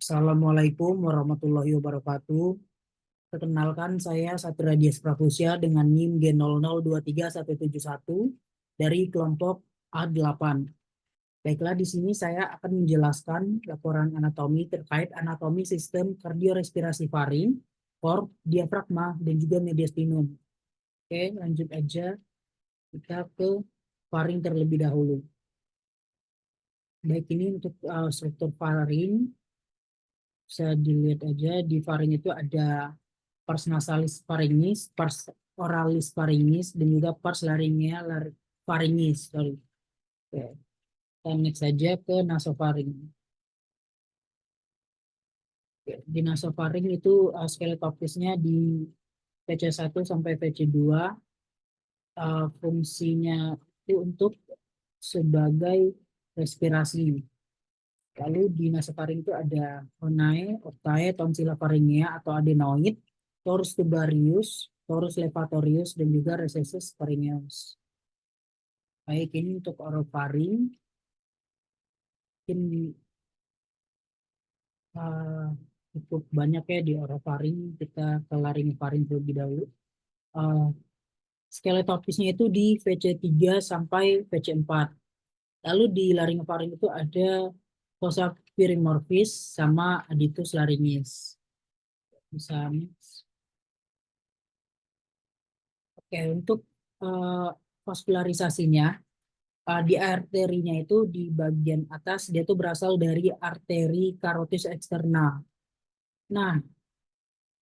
Assalamualaikum warahmatullahi wabarakatuh. Perkenalkan saya Satria Dias Prabusya dengan NIM G00231171 dari kelompok A8. Baiklah, di sini saya akan menjelaskan laporan anatomi terkait anatomi sistem kardiorespirasi faring, core, diafragma, dan juga mediastinum. Oke, lanjut aja. Kita ke faring terlebih dahulu. Baik, ini untuk struktur faring. Bisa dilihat aja di faring itu ada pars nasalis pharyngeus, pars oralis pharyngeus, dan juga pars laryngea pharyngeus. Sorry. Oke. Kita next saja ke nasofaring. Oke. Di nasofaring itu skeletophisnya di PC1 sampai PC2. Fungsinya itu untuk sebagai respirasi. Lalu di nasofaring itu ada onae, otae, tonsilla pharyngea atau adenoid, torus tubarius, torus levatorius, dan juga recessus pharyngeus. Baik, ini untuk orofaring. Mungkin cukup banyak ya di orofaring. Kita ke laringofaring terlebih dahulu. Skeletophisnya itu di VC3 sampai VC4. Lalu di laringofaring itu ada fossa pyremorphis sama adductus laryngeus. Bisa Oke, untuk vaskularisasinya, di arterinya itu di bagian atas dia tuh berasal dari arteri carotis externa. Nah,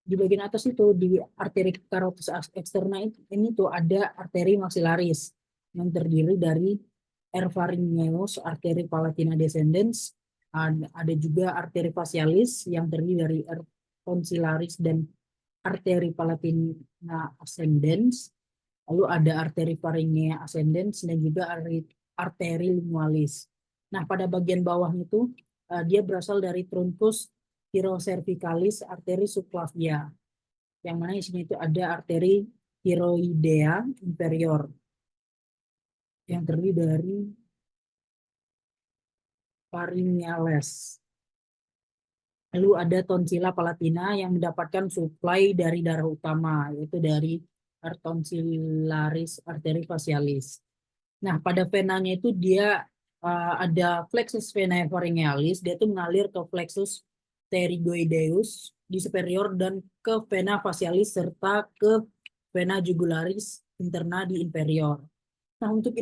di bagian atas itu di arteri carotis externa ini tuh ada arteri maxillaris yang terdiri dari pharyngeus, arteri palatina descendens, ada juga arteri facialis yang terdiri dari tonsillaris dan arteri palatina ascendens. Lalu ada arteri pharyngea ascendens dan juga arteri lingualis. Nah, pada bagian bawahnya itu dia berasal dari truncus thyrocervicalis arteri subclavia. Yang mana di sini itu ada arteri thyroidea inferior yang terdiri dari pharyngeales. Lalu ada tonsilla palatina yang mendapatkan suplai dari darah utama, yaitu dari tonsillaris arteri facialis. Nah, pada venanya itu dia ada flexus venae pharyngealis, dia itu mengalir ke flexus pterygoideus di superior dan ke vena facialis serta ke vena jugularis interna di inferior. Nah, untuk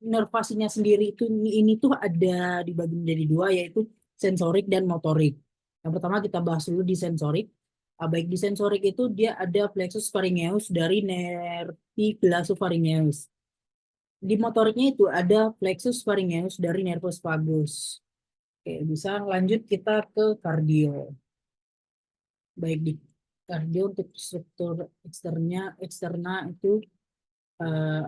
inervasinya sendiri itu ini tuh ada dibagi menjadi dua, yaitu sensorik dan motorik. Yang pertama kita bahas dulu di sensorik. Baik di sensorik itu dia ada plexus pharyngeus dari nervi glossopharyngeus. Di motoriknya itu ada plexus pharyngeus dari nervus vagus. Oke, bisa lanjut kita ke kardio. Baik di kardio untuk struktur eksterna itu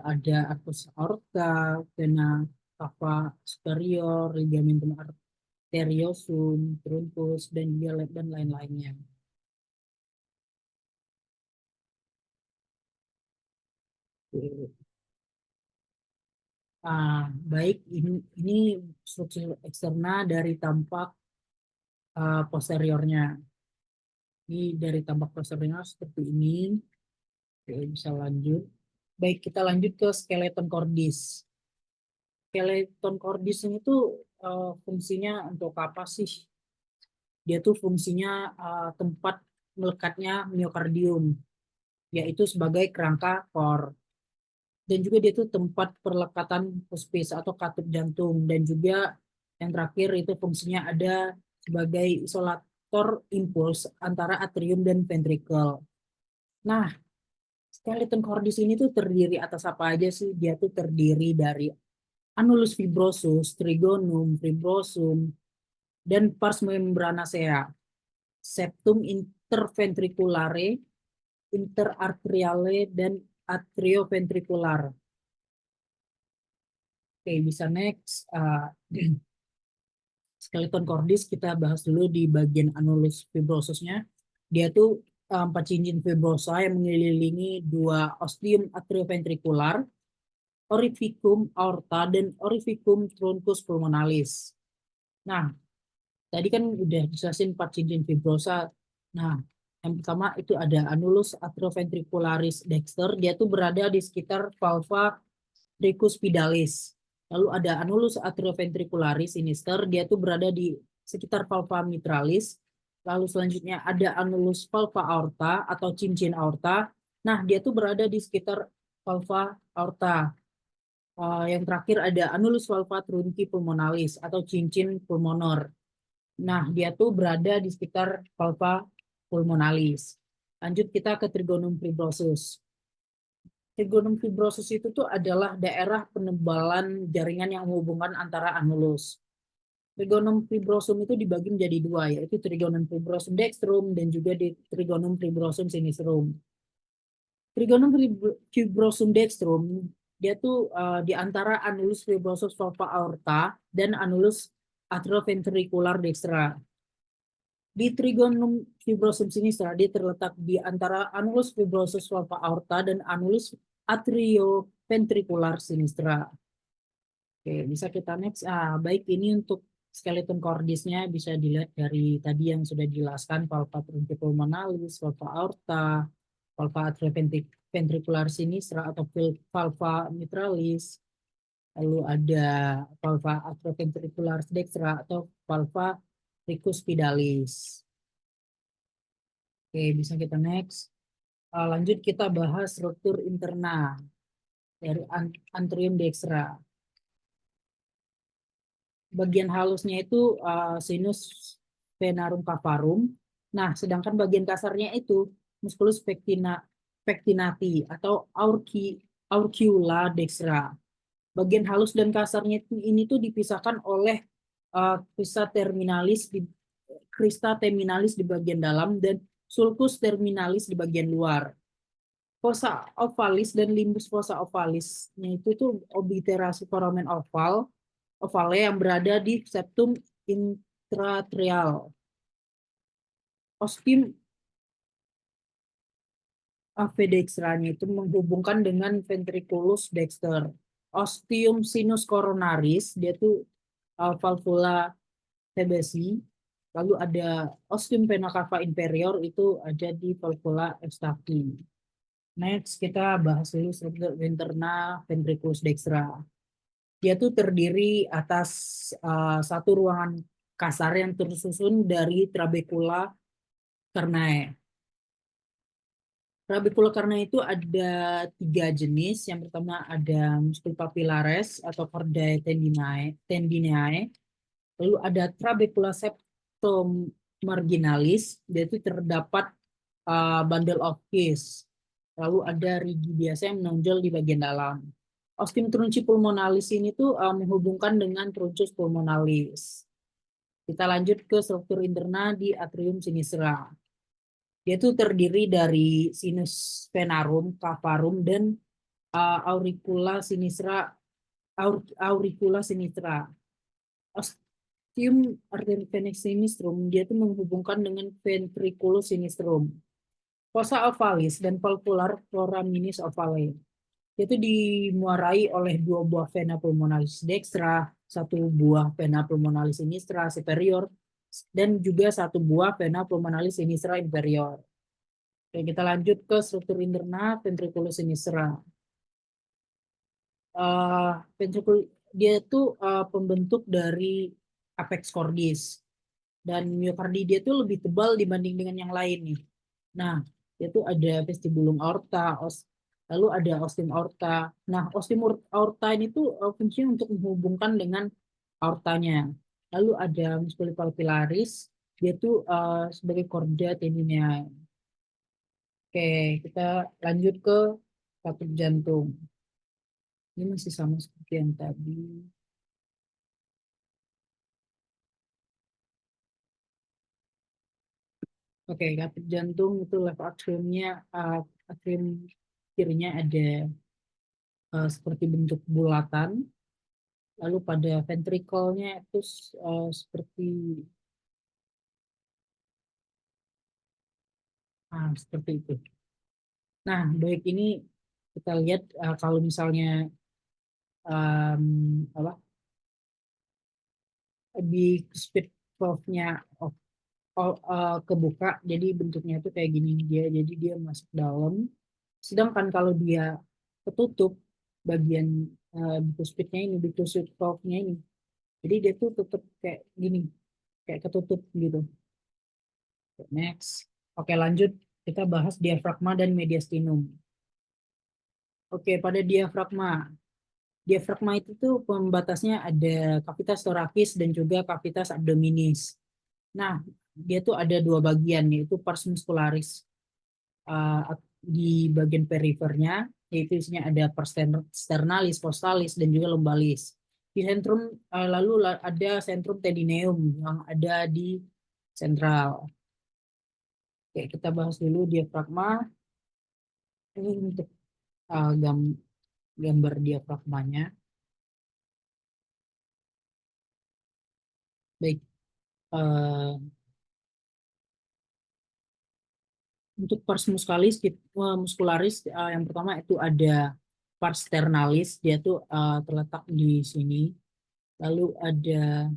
ada arcus aorta, vena cava superior, ligamentum arteriosum, truncus, dan lain-lainnya. Oke. Baik, ini struktur eksterna dari tampak posteriornya. Ini dari tampak posteriornya seperti ini. Oke, bisa lanjut. Baik, kita lanjut ke skeleton cordis. Skeleton cordis ini tuh fungsinya untuk apa sih? Dia tuh fungsinya tempat melekatnya miokardium, yaitu sebagai kerangka core. Dan juga dia tuh tempat perlekatan hospice atau katup jantung. Dan juga yang terakhir itu fungsinya ada sebagai isolator impuls antara atrium dan ventricle. Nah, skeleton cordis ini tuh terdiri atas apa aja sih? Dia tuh terdiri dari annulus fibrosus, trigonum, fibrosum, dan pars membranacea, septum interventriculare, interarteriale, dan atrioventricular. Oke, bisa next. Skeleton cordis kita bahas dulu di bagian annulus fibrosusnya. Dia tuh 4 cincin fibrosa yang mengelilingi dua ostium atrioventricular, orificum aorta, dan orificum truncus pulmonalis. Nah, Tadi kan udah dijelasin 4 cincin fibrosa. Nah, yang pertama itu ada annulus atrioventricularis dexter. Dia tuh berada di sekitar valva tricuspidalis. Lalu ada annulus atrioventricularis sinister. Dia tuh berada di sekitar valva mitralis. Lalu selanjutnya ada annulus valva aorta atau cincin aorta. Nah, dia tuh berada di sekitar valva aorta. Yang terakhir ada annulus valva trunci pulmonalis atau cincin pulmoner. Nah, dia tuh berada di sekitar valva pulmonalis. Lanjut kita ke trigonum fibrosus. Trigonum fibrosus itu tuh adalah daerah penebalan jaringan yang menghubungkan antara anulus. Trigonum fibrosum itu dibagi menjadi dua, yaitu trigonum fibrosum dextrum dan juga di trigonum fibrosum sinistrum. Trigonum fibrosum dextrum dia tuh di antara anulus fibrosus valva aorta dan anulus atrioventricular dextra. Di trigonum fibrosum sinistra dia terletak di antara anulus fibrosus valva aorta dan anulus atrioventricular sinistra. Oke, bisa kita next. Baik ini untuk skeleton cordisnya bisa dilihat dari tadi yang sudah dijelaskan valva pulmonalis, valva aorta, valva atrioventricular sinistra atau valva mitralis. Lalu ada valva atrioventricular dextra atau valva tricuspidalis. Oke, bisa kita next. Lanjut kita bahas struktur interna dari antrium dextra. Bagian halusnya itu sinus venarum cavarum. Nah, sedangkan bagian kasarnya itu musculus pectinati atau auricula dextra. Bagian halus dan kasarnya ini tuh dipisahkan oleh crista terminalis di bagian dalam dan sulcus terminalis di bagian luar. Fossa ovalis dan limbus fossa ovalisnya itu tuh obliterasi foramen ovale yang berada di septum intratrial. Ostium ambidextranya itu menghubungkan dengan ventriculus dexter. Ostium sinus coronaris dia tuh valvula Tebesi. Lalu ada ostium vena cava inferior itu ada di valvula Eustachi. Next kita bahas dulu struktur interna ventriculus dextra. Dia tuh terdiri atas satu ruangan kasar yang tersusun dari trabecula carnae. Trabecula carnae itu ada 3 jenis. Yang pertama ada muscul papillaris atau chordae tendineae. Lalu ada trabecula septum marginalis. Dia itu terdapat bundle of keys. Lalu ada rigidiasa yang menonjol di bagian dalam. Ostium trunci pulmonalis ini tuh menghubungkan dengan truncus pulmonalis. Kita lanjut ke struktur interna di atrium sinistra. Dia tuh terdiri dari sinus venarum, cavarum, dan auricula sinistra. Auricula sinistra. Ostium arteriovenous sinistrum dia tuh menghubungkan dengan ventriculus sinistrum. Fossa ovalis dan valvular foraminis ovale itu dimuarai oleh 2 buah vena pulmonalis dextra, 1 buah vena pulmonalis sinistra superior, dan juga 1 buah vena pulmonalis sinistra inferior. Oke, kita lanjut ke struktur interna ventriculus sinistra. Ventricul dia itu pembentuk dari apex cordis dan miokardi dia itu lebih tebal dibanding dengan yang lain nih. Nah, itu ada vestibulum aorta, lalu ada ostium aorta. Nah, ostium aorta ini tuh fungsinya untuk menghubungkan dengan aortanya. Lalu ada musculi papillaris, dia tuh sebagai chorda tendineae. Oke, kita lanjut ke katup jantung. Ini masih sama seperti yang tadi. Oke, katup jantung itu left atriumnya, atrium kirinya ada seperti bentuk bulatan. Lalu pada ventrikelnya itu seperti seperti itu. Nah, baik ini kita lihat kalau misalnya apa di speed valve-nya kebuka, jadi bentuknya itu kayak gini dia, jadi dia masuk dalam. Sedangkan kalau dia ketutup bagian buku speednya ini, buku speed valve-nya ini, jadi dia tuh tutup kayak gini, kayak ketutup gitu. Next, oke lanjut kita bahas diafragma dan mediastinum. Oke, pada diafragma. Diafragma itu tuh pembatasnya ada cavitas thoracis dan juga cavitas abdominis. Nah, dia tuh ada dua bagian, yaitu pars muscularis di bagian perifernya, yaitu isinya ada pars sternalis, costalis, dan juga lumbalis. Di sentrum lalu ada sentrum tendineum yang ada di sentral. Oke, kita bahas dulu diafragma. Ini untuk gambar diafragmanya. Baik, eh, untuk pars muscularis yang pertama itu ada pars sternalis, dia tuh terletak di sini. Lalu ada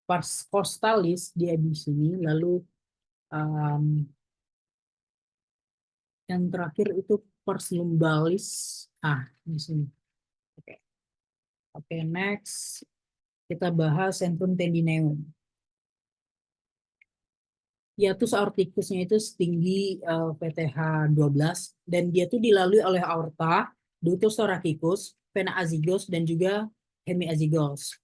pars costalis, dia di sini. Lalu um, yang terakhir itu pars lumbalis, di sini. Oke, Oke, next kita bahas centrum tendineum. Hiatus aorticusnya itu setinggi VTH 12 dan dia tuh dilalui oleh aorta, ductus thoracicus, vena azygos dan juga hemiazygos.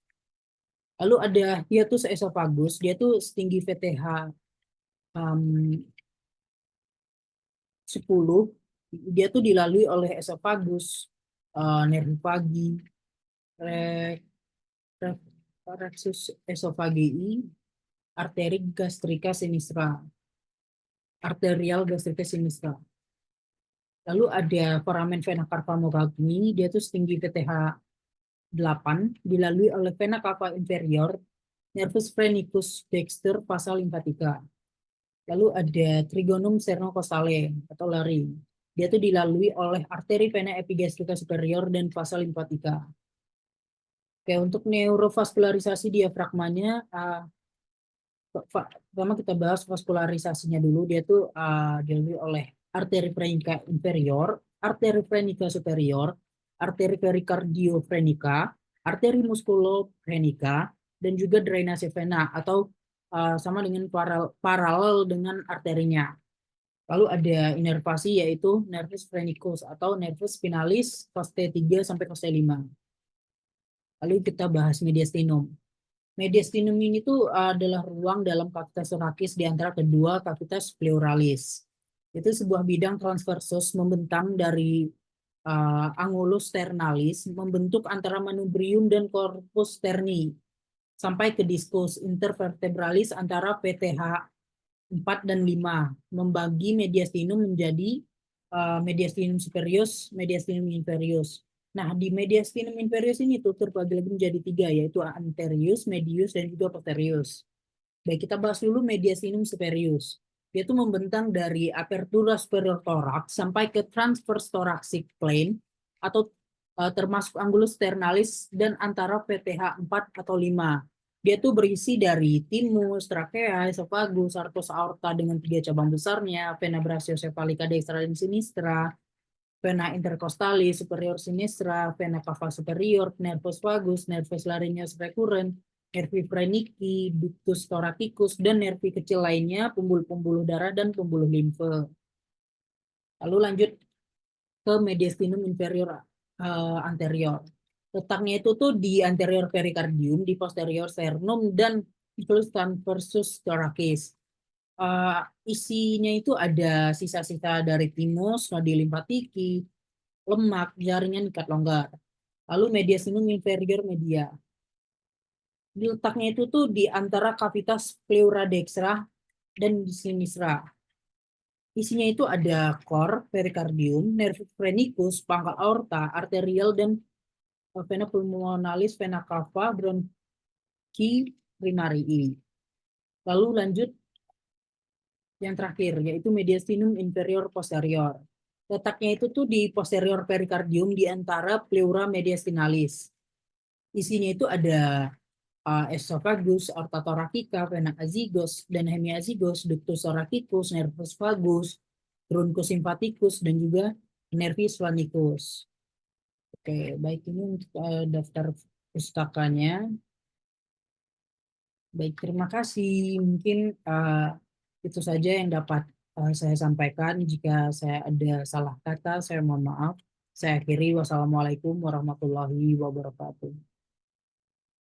Lalu ada hiatus esophagus, dia tuh setinggi VTH 10, dia tuh dilalui oleh esophagus, nervi vagi, plexus esophagii, arteri gastrica sinistra, arterial gastrica sinistra. Lalu ada foramen vena cava mogagni, dia tuh setinggi VTH 8, dilalui oleh vena cava inferior, nervus phrenicus dexter pasa lymphatica. Lalu ada trigonum sternocostale atau lari. Dia tuh dilalui oleh arteri vena epigastrica superior dan pasa lymphatica. Oke, untuk neurovaskularisasi diafragmanya, pertama kita bahas vaskularisasinya dulu. Dia tuh dilalui oleh arteri venica inferior, arteri venica superior, arteri pericardiofrenica, arteri musculofrenica, dan juga drainase vena atau sama dengan paralel dengan arterinya. Lalu ada inervasi yaitu nervus phrenicus atau nervus spinalis fase 3 sampai fase 5. Lalu kita bahas mediastinum. Mediastinum ini tuh adalah ruang dalam cavitas thoracis di antara kedua cavitas pleuralis. Itu sebuah bidang transversus membentang dari angulus sternalis membentuk antara manubrium dan corpus sterni sampai ke diskus intervertebralis antara PTH 4 dan 5, membagi mediastinum menjadi mediastinum superius, mediastinum inferius. Nah, di mediastinum inferius ini tuh terbagi lagi menjadi 3, yaitu anterius, medius, dan juga posterius. Baik, kita bahas dulu mediastinum superius. Dia itu membentang dari apertura superior thorax sampai ke transverse thoracic plane atau termasuk angulus sternalis dan antara PTH 4 atau 5. Dia tuh berisi dari timus, trakea, esophagus, artus aorta dengan 3 cabang besarnya, vena brachiocephalica dextra dan sinistra, vena intercostalis superior sinistra, vena cava superior, nervus vagus, nervus laryngeus recurrent, nervi phrenici, ductus thoracicus, dan nervi kecil lainnya, pembuluh-pembuluh darah, dan pembuluh limfe. Lalu lanjut ke mediastinum inferior anterior. Letaknya itu tuh di anterior pericardium, di posterior sternum, dan influx transversus thoracis. Isinya itu ada sisa-sisa dari timus, nodi limfatiki, lemak, jaringan ikat longgar. Lalu mediastinum inferior media. Letaknya itu tuh di antara cavitas pleura dextra dan sinistra. Isinya itu ada core, pericardium, nervus phrenicus, pangkal aorta, arterial, dan vena pulmonalis, vena cava, bronchi primarii. Lalu lanjut yang terakhir, yaitu mediastinum inferior posterior. Letaknya itu tuh di posterior pericardium di antara pleura mediastinalis. Isinya itu ada esophagus, aorta thoracica, vena azygos dan hemiazygos, ductus thoracicus, nervus vagus, truncus sympathicus dan juga nervus vanicus. Oke, baik ini untuk daftar pustakanya. Baik, terima kasih. Mungkin itu saja yang dapat saya sampaikan. Jika saya ada salah kata, saya mohon maaf. Saya akhiri. Wassalamualaikum warahmatullahi wabarakatuh.